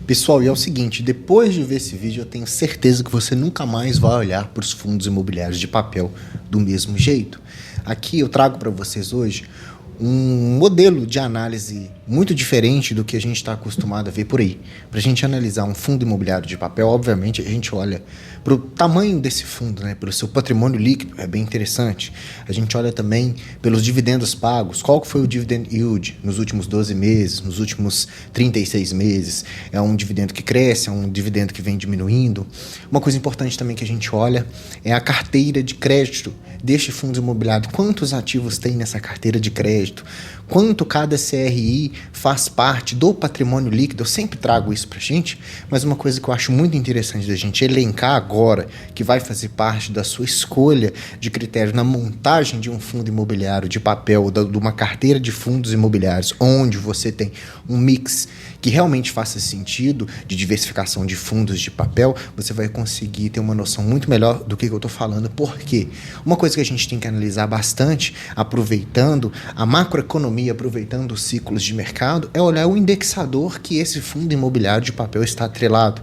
Pessoal, e é o seguinte, depois de ver esse vídeo, eu tenho certeza que você nunca mais vai olhar para os fundos imobiliários de papel do mesmo jeito. Aqui eu trago para vocês hoje um modelo de análise muito diferente do que a gente está acostumado a ver por aí. Para a gente analisar um fundo imobiliário de papel, obviamente a gente olha para o tamanho desse fundo, né, pelo seu patrimônio líquido, é bem interessante. A gente olha também pelos dividendos pagos, qual que foi o dividend yield nos últimos 12 meses, nos últimos 36 meses. É um dividendo que cresce, é um dividendo que vem diminuindo. Uma coisa importante também que a gente olha é a carteira de crédito deste fundo imobiliário. Quantos ativos tem nessa carteira de crédito? Quanto cada CRI faz parte do patrimônio líquido? Eu sempre trago isso pra gente, mas uma coisa que eu acho muito interessante da gente elencar agora, que vai fazer parte da sua escolha de critério na montagem de um fundo imobiliário de papel, de uma carteira de fundos imobiliários, onde você tem um mix que realmente faça sentido de diversificação de fundos de papel, você vai conseguir ter uma noção muito melhor do que eu estou falando. Por quê? Uma coisa que a gente tem que analisar bastante, aproveitando a macroeconomia, aproveitando os ciclos de mercado, é olhar o indexador que esse fundo imobiliário de papel está atrelado.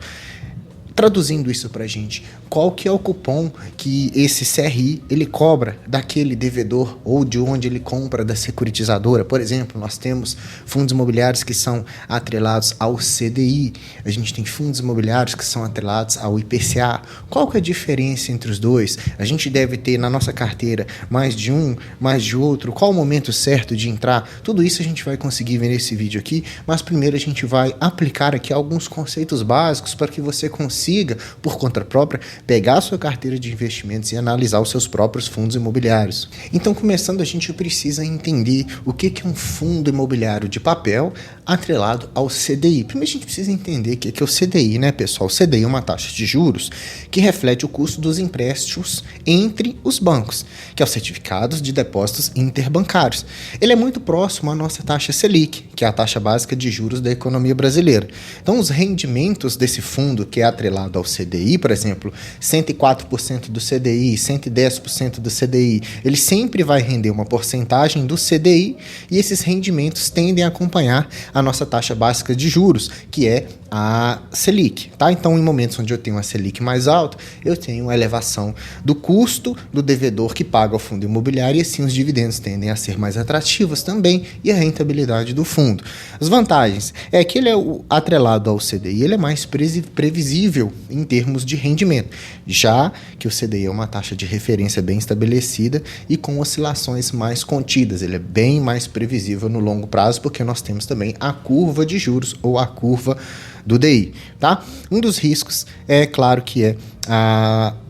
Traduzindo isso para a gente, qual que é o cupom que esse CRI ele cobra daquele devedor ou de onde ele compra da securitizadora? Por exemplo, nós temos fundos imobiliários que são atrelados ao CDI, a gente tem fundos imobiliários que são atrelados ao IPCA. Qual que é a diferença entre os dois? A gente deve ter na nossa carteira mais de um, mais de outro? Qual o momento certo de entrar? Tudo isso a gente vai conseguir ver nesse vídeo aqui, mas primeiro a gente vai aplicar aqui alguns conceitos básicos para que você consiga, por conta própria, pegar a sua carteira de investimentos e analisar os seus próprios fundos imobiliários. Então, começando, a gente precisa entender o que é um fundo imobiliário de papel atrelado ao CDI. Primeiro, a gente precisa entender o que é o CDI, né, pessoal? O CDI é uma taxa de juros que reflete o custo dos empréstimos entre os bancos, que é os certificados de depósitos interbancários. Ele é muito próximo à nossa taxa Selic, que é a taxa básica de juros da economia brasileira. Então, os rendimentos desse fundo, que é atrelado ao CDI, por exemplo, 104% do CDI, 110% do CDI, ele sempre vai render uma porcentagem do CDI e esses rendimentos tendem a acompanhar a nossa taxa básica de juros, que é a Selic, tá? Então, em momentos onde eu tenho uma Selic mais alta, eu tenho uma elevação do custo do devedor que paga ao fundo imobiliário e assim os dividendos tendem a ser mais atrativos também e a rentabilidade do fundo. As vantagens é que ele é atrelado ao CDI, ele é mais previsível em termos de rendimento, já que o CDI é uma taxa de referência bem estabelecida e com oscilações mais contidas, ele é bem mais previsível no longo prazo, porque nós temos também a curva de juros ou a curva do DI, tá? Um dos riscos é claro que é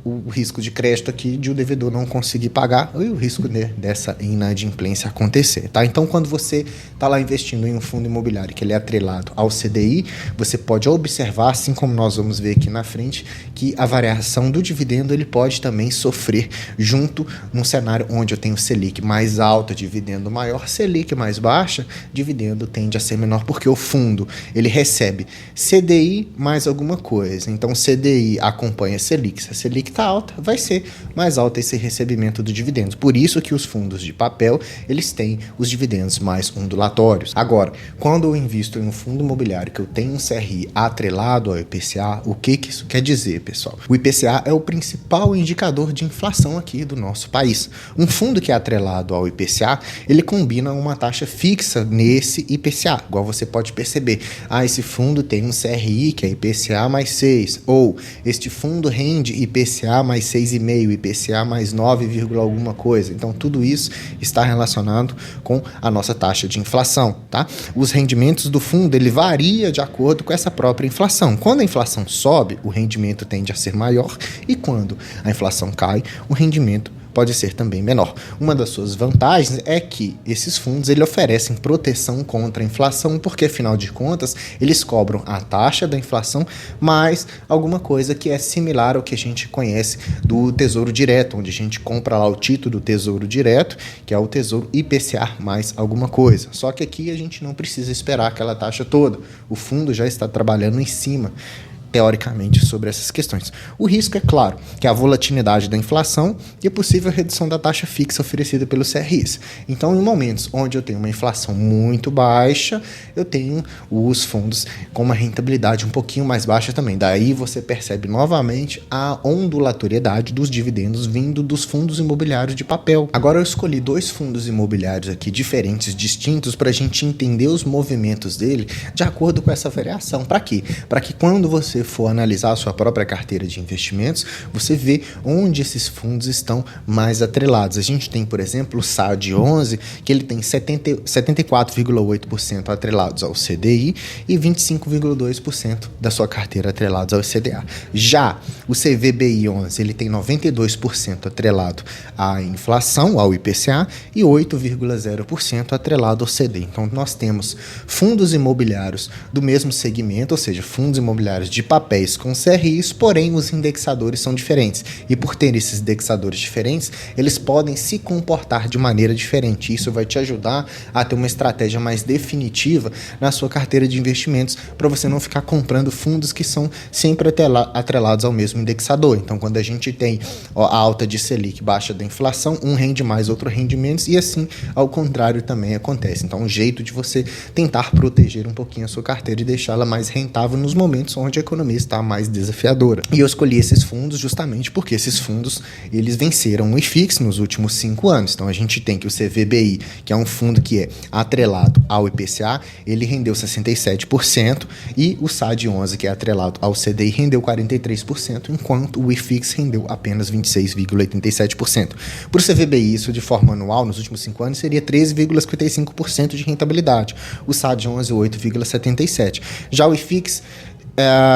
o risco de crédito aqui de o devedor não conseguir pagar e o risco dessa inadimplência acontecer, tá? Então, quando você está lá investindo em um fundo imobiliário que ele é atrelado ao CDI, você pode observar, assim como nós vamos ver aqui na frente, que a variação do dividendo ele pode também sofrer junto num cenário onde eu tenho Selic mais alta, dividendo maior, Selic mais baixa, dividendo tende a ser menor, porque o fundo ele recebe CDI mais alguma coisa. Então, CDI acompanha Selic. Se a Selic está alta, vai ser mais alto esse recebimento do dividendo. Por isso que os fundos de papel, eles têm os dividendos mais ondulatórios. Agora, quando eu invisto em um fundo imobiliário que eu tenho um CRI atrelado ao IPCA, o que isso quer dizer, pessoal? O IPCA é o principal indicador de inflação aqui do nosso país. Um fundo que é atrelado ao IPCA, ele combina uma taxa fixa nesse IPCA, igual você pode perceber. Esse fundo tem um CRI que é IPCA mais 6, ou este fundo rende IPCA mais 6,5, IPCA mais 9, alguma coisa. Então, tudo isso está relacionado com a nossa taxa de inflação, tá? Os rendimentos do fundo, ele varia de acordo com essa própria inflação. Quando a inflação sobe, o rendimento tende a ser maior e quando a inflação cai, o rendimento pode ser também menor. Uma das suas vantagens é que esses fundos ele oferecem proteção contra a inflação, porque afinal de contas eles cobram a taxa da inflação mais alguma coisa que é similar ao que a gente conhece do Tesouro Direto, onde a gente compra lá o título do Tesouro Direto, que é o Tesouro IPCA mais alguma coisa. Só que aqui a gente não precisa esperar aquela taxa toda. O fundo já está trabalhando em cima. teoricamente, sobre essas questões. O risco é claro, que é a volatilidade da inflação e a possível redução da taxa fixa oferecida pelos CRIs. Então, em momentos onde eu tenho uma inflação muito baixa, eu tenho os fundos com uma rentabilidade um pouquinho mais baixa também. Daí você percebe novamente a ondulatoriedade dos dividendos vindo dos fundos imobiliários de papel. Agora eu escolhi 2 fundos imobiliários aqui diferentes, distintos, para a gente entender os movimentos dele de acordo com essa variação. Para quê? Para que quando você for analisar a sua própria carteira de investimentos, você vê onde esses fundos estão mais atrelados. A gente tem, por exemplo, o SAD11, que ele tem 74,8% atrelados ao CDI e 25,2% da sua carteira atrelados ao CDA. Já o CVBI11, ele tem 92% atrelado à inflação, ao IPCA, e 8,0% atrelado ao CDI. Então, nós temos fundos imobiliários do mesmo segmento, ou seja, fundos imobiliários de papéis com CRIs, porém os indexadores são diferentes. E por ter esses indexadores diferentes, eles podem se comportar de maneira diferente. Isso vai te ajudar a ter uma estratégia mais definitiva na sua carteira de investimentos, para você não ficar comprando fundos que são sempre atrelados ao mesmo indexador. Então, quando a gente tem a alta de Selic, baixa da inflação, um rende mais, outro rende menos, e assim, ao contrário, também acontece. Então, um jeito de você tentar proteger um pouquinho a sua carteira e deixá-la mais rentável nos momentos onde a economia está mais desafiadora. E eu escolhi esses fundos justamente porque esses fundos, eles venceram o IFIX nos últimos 5 anos. Então, a gente tem que o CVBI, que é um fundo que é atrelado ao IPCA, ele rendeu 67%, e o SAD11, que é atrelado ao CDI, rendeu 43%, enquanto o IFIX rendeu apenas 26,87%. Para o CVBI, isso de forma anual, nos últimos 5 anos, seria 13,55% de rentabilidade. O SAD11, 8,77%. Já o IFIX,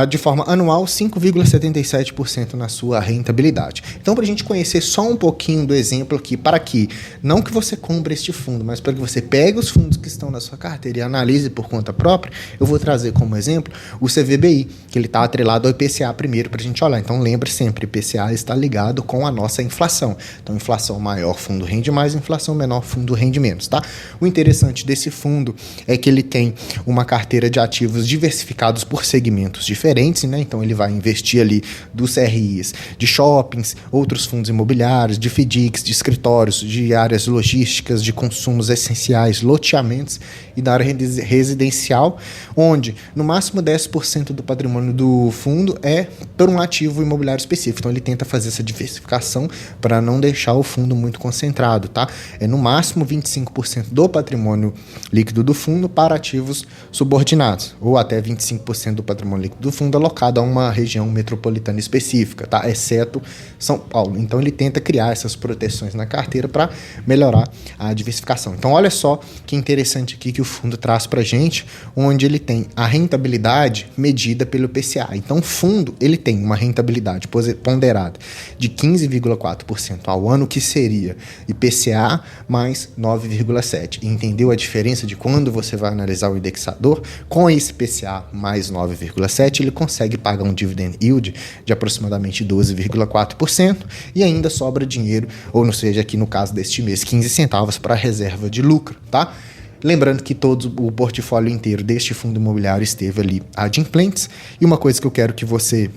de forma anual, 5,77% na sua rentabilidade. Então, para a gente conhecer só um pouquinho do exemplo aqui, para que não que você compre este fundo, mas para que você pegue os fundos que estão na sua carteira e analise por conta própria, eu vou trazer como exemplo o CVBI, que ele está atrelado ao IPCA primeiro para a gente olhar. Então, lembre sempre, IPCA está ligado com a nossa inflação. Então, inflação maior, fundo rende mais, inflação menor, fundo rende menos, tá? O interessante desse fundo é que ele tem uma carteira de ativos diversificados por segmentos diferentes, né? Então ele vai investir ali dos CRIs de shoppings, outros fundos imobiliários, de FDICs, de escritórios, de áreas logísticas, de consumos essenciais, loteamentos e da área residencial, onde no máximo 10% do patrimônio do fundo é por um ativo imobiliário específico. Então ele tenta fazer essa diversificação para não deixar o fundo muito concentrado, tá? É no máximo 25% do patrimônio líquido do fundo para ativos subordinados, ou até 25% do patrimônio líquido do fundo alocado a uma região metropolitana específica, tá? Exceto São Paulo. Então ele tenta criar essas proteções na carteira para melhorar a diversificação. Então olha só que interessante aqui que o fundo traz para a gente, onde ele tem a rentabilidade medida pelo IPCA. Então o fundo ele tem uma rentabilidade ponderada de 15,4% ao ano, que seria IPCA mais 9,7%. Entendeu a diferença de quando você vai analisar o indexador? Com esse IPCA mais 9,7%, ele consegue pagar um dividend yield de aproximadamente 12,4% e ainda sobra dinheiro, ou não seja, aqui no caso deste mês, 15 centavos para reserva de lucro, tá? Lembrando que todo o portfólio inteiro deste fundo imobiliário esteve ali adimplentes, e uma coisa que eu quero que você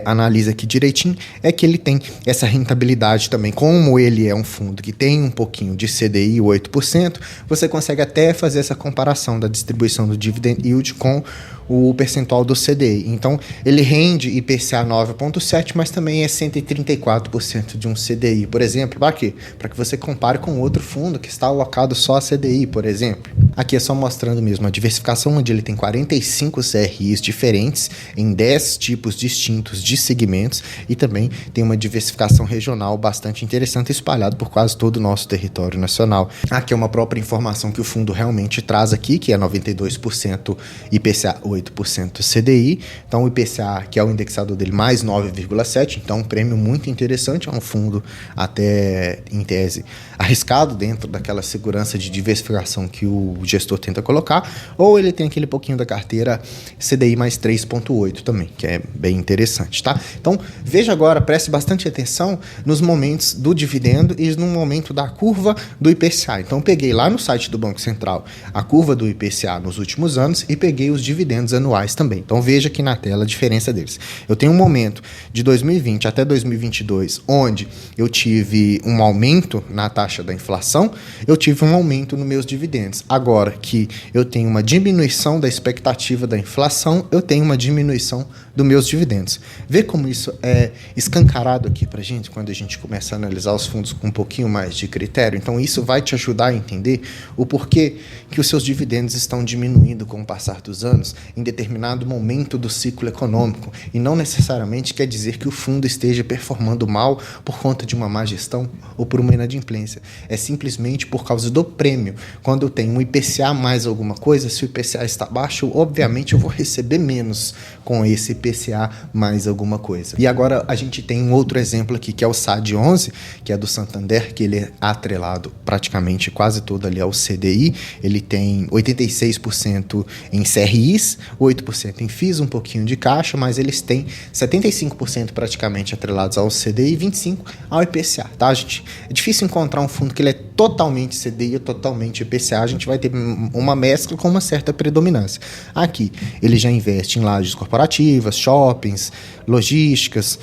analisa aqui direitinho, é que ele tem essa rentabilidade também. Como ele é um fundo que tem um pouquinho de CDI, 8%, você consegue até fazer essa comparação da distribuição do dividend yield com o percentual do CDI. Então, ele rende IPCA 9,7%, mas também é 134% de um CDI, por exemplo. Para quê? Para que você compare com outro fundo que está alocado só a CDI, por exemplo. Aqui é só mostrando mesmo a diversificação, onde ele tem 45 CRIs diferentes em 10 tipos distintos de segmentos, e também tem uma diversificação regional bastante interessante, espalhado por quase todo o nosso território nacional. Aqui é uma própria informação que o fundo realmente traz aqui, que é 92% IPCA, 8% CDI. Então o IPCA, que é o indexador dele, mais 9,7%, então um prêmio muito interessante. É um fundo até, em tese, arriscado dentro daquela segurança de diversificação que o gestor tenta colocar, ou ele tem aquele pouquinho da carteira CDI mais 3,8% também, que é bem interessante, tá? Então, veja agora, preste bastante atenção nos momentos do dividendo e no momento da curva do IPCA. Então, peguei lá no site do Banco Central a curva do IPCA nos últimos anos e peguei os dividendos dividendos anuais também. Então veja aqui na tela a diferença deles. Eu tenho um momento de 2020 até 2022, onde eu tive um aumento na taxa da inflação, eu tive um aumento nos meus dividendos. Agora que eu tenho uma diminuição da expectativa da inflação, eu tenho uma diminuição dos meus dividendos. Vê como isso é escancarado aqui para a gente, quando a gente começa a analisar os fundos com um pouquinho mais de critério. Então isso vai te ajudar a entender o porquê que os seus dividendos estão diminuindo com o passar dos anos em determinado momento do ciclo econômico, e não necessariamente quer dizer que o fundo esteja performando mal por conta de uma má gestão ou por uma inadimplência. É simplesmente por causa do prêmio. Quando eu tenho um IPCA mais alguma coisa, se o IPCA está baixo, obviamente eu vou receber menos com esse IPCA mais alguma coisa. E agora a gente tem um outro exemplo aqui, que é o SAD11, que é do Santander, que ele é atrelado praticamente quase todo ali ao CDI. Ele tem 86% em CRIs, 8% em FIIs, um pouquinho de caixa, mas eles têm 75% praticamente atrelados ao CDI e 25% ao IPCA, tá, gente? É difícil encontrar um fundo que ele é totalmente CDI ou totalmente IPCA. A gente vai ter uma mescla com uma certa predominância. Aqui, ele já investe em lajes corporativas, shoppings, logísticas,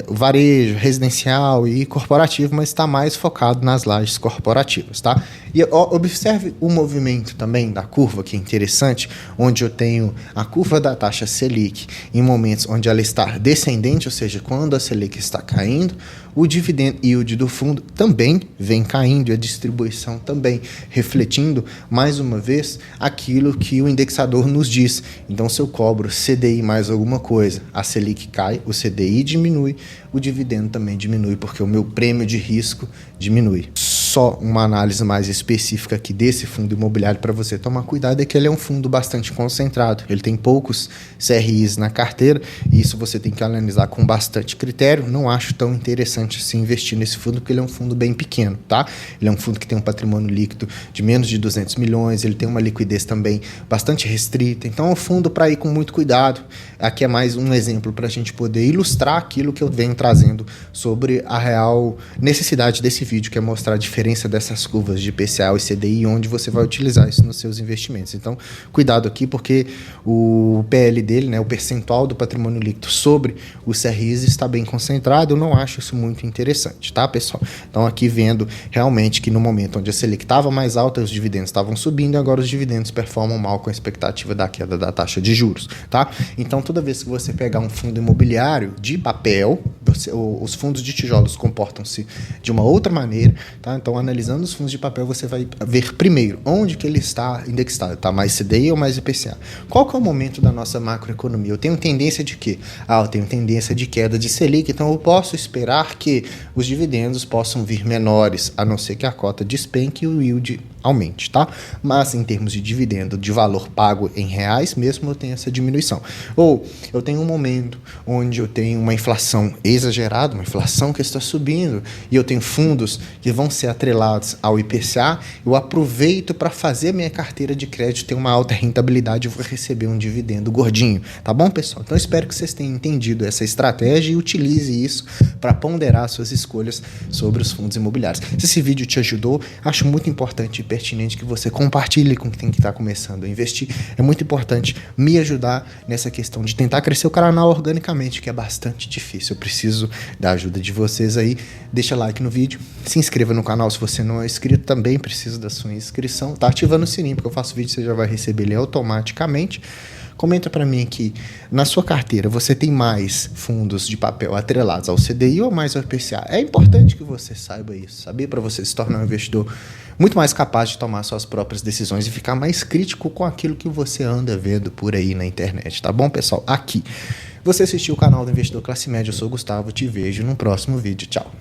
varejo, residencial e corporativo, mas está mais focado nas lajes corporativas, tá? E observe o movimento também da curva, que é interessante, onde eu tenho a curva da taxa Selic em momentos onde ela está descendente, ou seja, quando a Selic está caindo, o dividend yield do fundo também vem caindo e a distribuição também, refletindo mais uma vez aquilo que o indexador nos diz. Então, se eu cobro CDI mais alguma coisa, a Selic cai, o CDI diminui, o dividendo também diminui, porque o meu prêmio de risco diminui. Só uma análise mais específica aqui desse fundo imobiliário para você tomar cuidado é que ele é um fundo bastante concentrado. Ele tem poucos CRIs na carteira e isso você tem que analisar com bastante critério. Não acho tão interessante assim investir nesse fundo, porque ele é um fundo bem pequeno, tá? Ele é um fundo que tem um patrimônio líquido de menos de 200 milhões, ele tem uma liquidez também bastante restrita. Então é um fundo para ir com muito cuidado. Aqui é mais um exemplo para a gente poder ilustrar aquilo que eu venho trazendo sobre a real necessidade desse vídeo, que é mostrar a diferença dessas curvas de IPCA e CDI, onde você vai utilizar isso nos seus investimentos. Então, cuidado aqui, porque o PL dele, né, o percentual do patrimônio líquido sobre os CRIs está bem concentrado. Eu não acho isso muito interessante, tá, pessoal? Então, aqui vendo realmente que no momento onde a Selic estava mais alta, os dividendos estavam subindo, e agora os dividendos performam mal com a expectativa da queda da taxa de juros, tá? Então, toda vez que você pegar um fundo imobiliário de papel, os fundos de tijolos comportam-se de uma outra maneira, tá? Então, analisando os fundos de papel, você vai ver primeiro onde que ele está indexado. Está mais CDI ou mais IPCA? Qual que é o momento da nossa macroeconomia? Eu tenho tendência de quê? Eu tenho tendência de queda de Selic, então eu posso esperar que os dividendos possam vir menores, a não ser que a cota despenque e o yield aumente, tá? Mas em termos de dividendo, de valor pago em reais, mesmo eu tenho essa diminuição. Ou eu tenho um momento onde eu tenho uma inflação exagerada, uma inflação que está subindo, e eu tenho fundos que vão ser atrelados ao IPCA, eu aproveito para fazer minha carteira de crédito ter uma alta rentabilidade e vou receber um dividendo gordinho, tá bom, pessoal? Então, espero que vocês tenham entendido essa estratégia e utilize isso para ponderar suas escolhas sobre os fundos imobiliários. Se esse vídeo te ajudou, acho muito importante e pertinente que você compartilhe com quem está começando a investir. É muito importante me ajudar nessa questão de tentar crescer o canal organicamente, que é bastante difícil. Eu preciso da ajuda de vocês aí. Deixa like no vídeo, se inscreva no canal se você não é inscrito, também preciso da sua inscrição. Tá ativando o sininho, porque eu faço vídeo, você já vai receber ele automaticamente. Comenta para mim aqui, na sua carteira, você tem mais fundos de papel atrelados ao CDI ou mais ao IPCA? É importante que você saiba isso, saber, para você se tornar um investidor muito mais capaz de tomar suas próprias decisões e ficar mais crítico com aquilo que você anda vendo por aí na internet, tá bom, pessoal? Aqui. Você assistiu o canal do Investidor Classe Média, eu sou o Gustavo, te vejo no próximo vídeo. Tchau.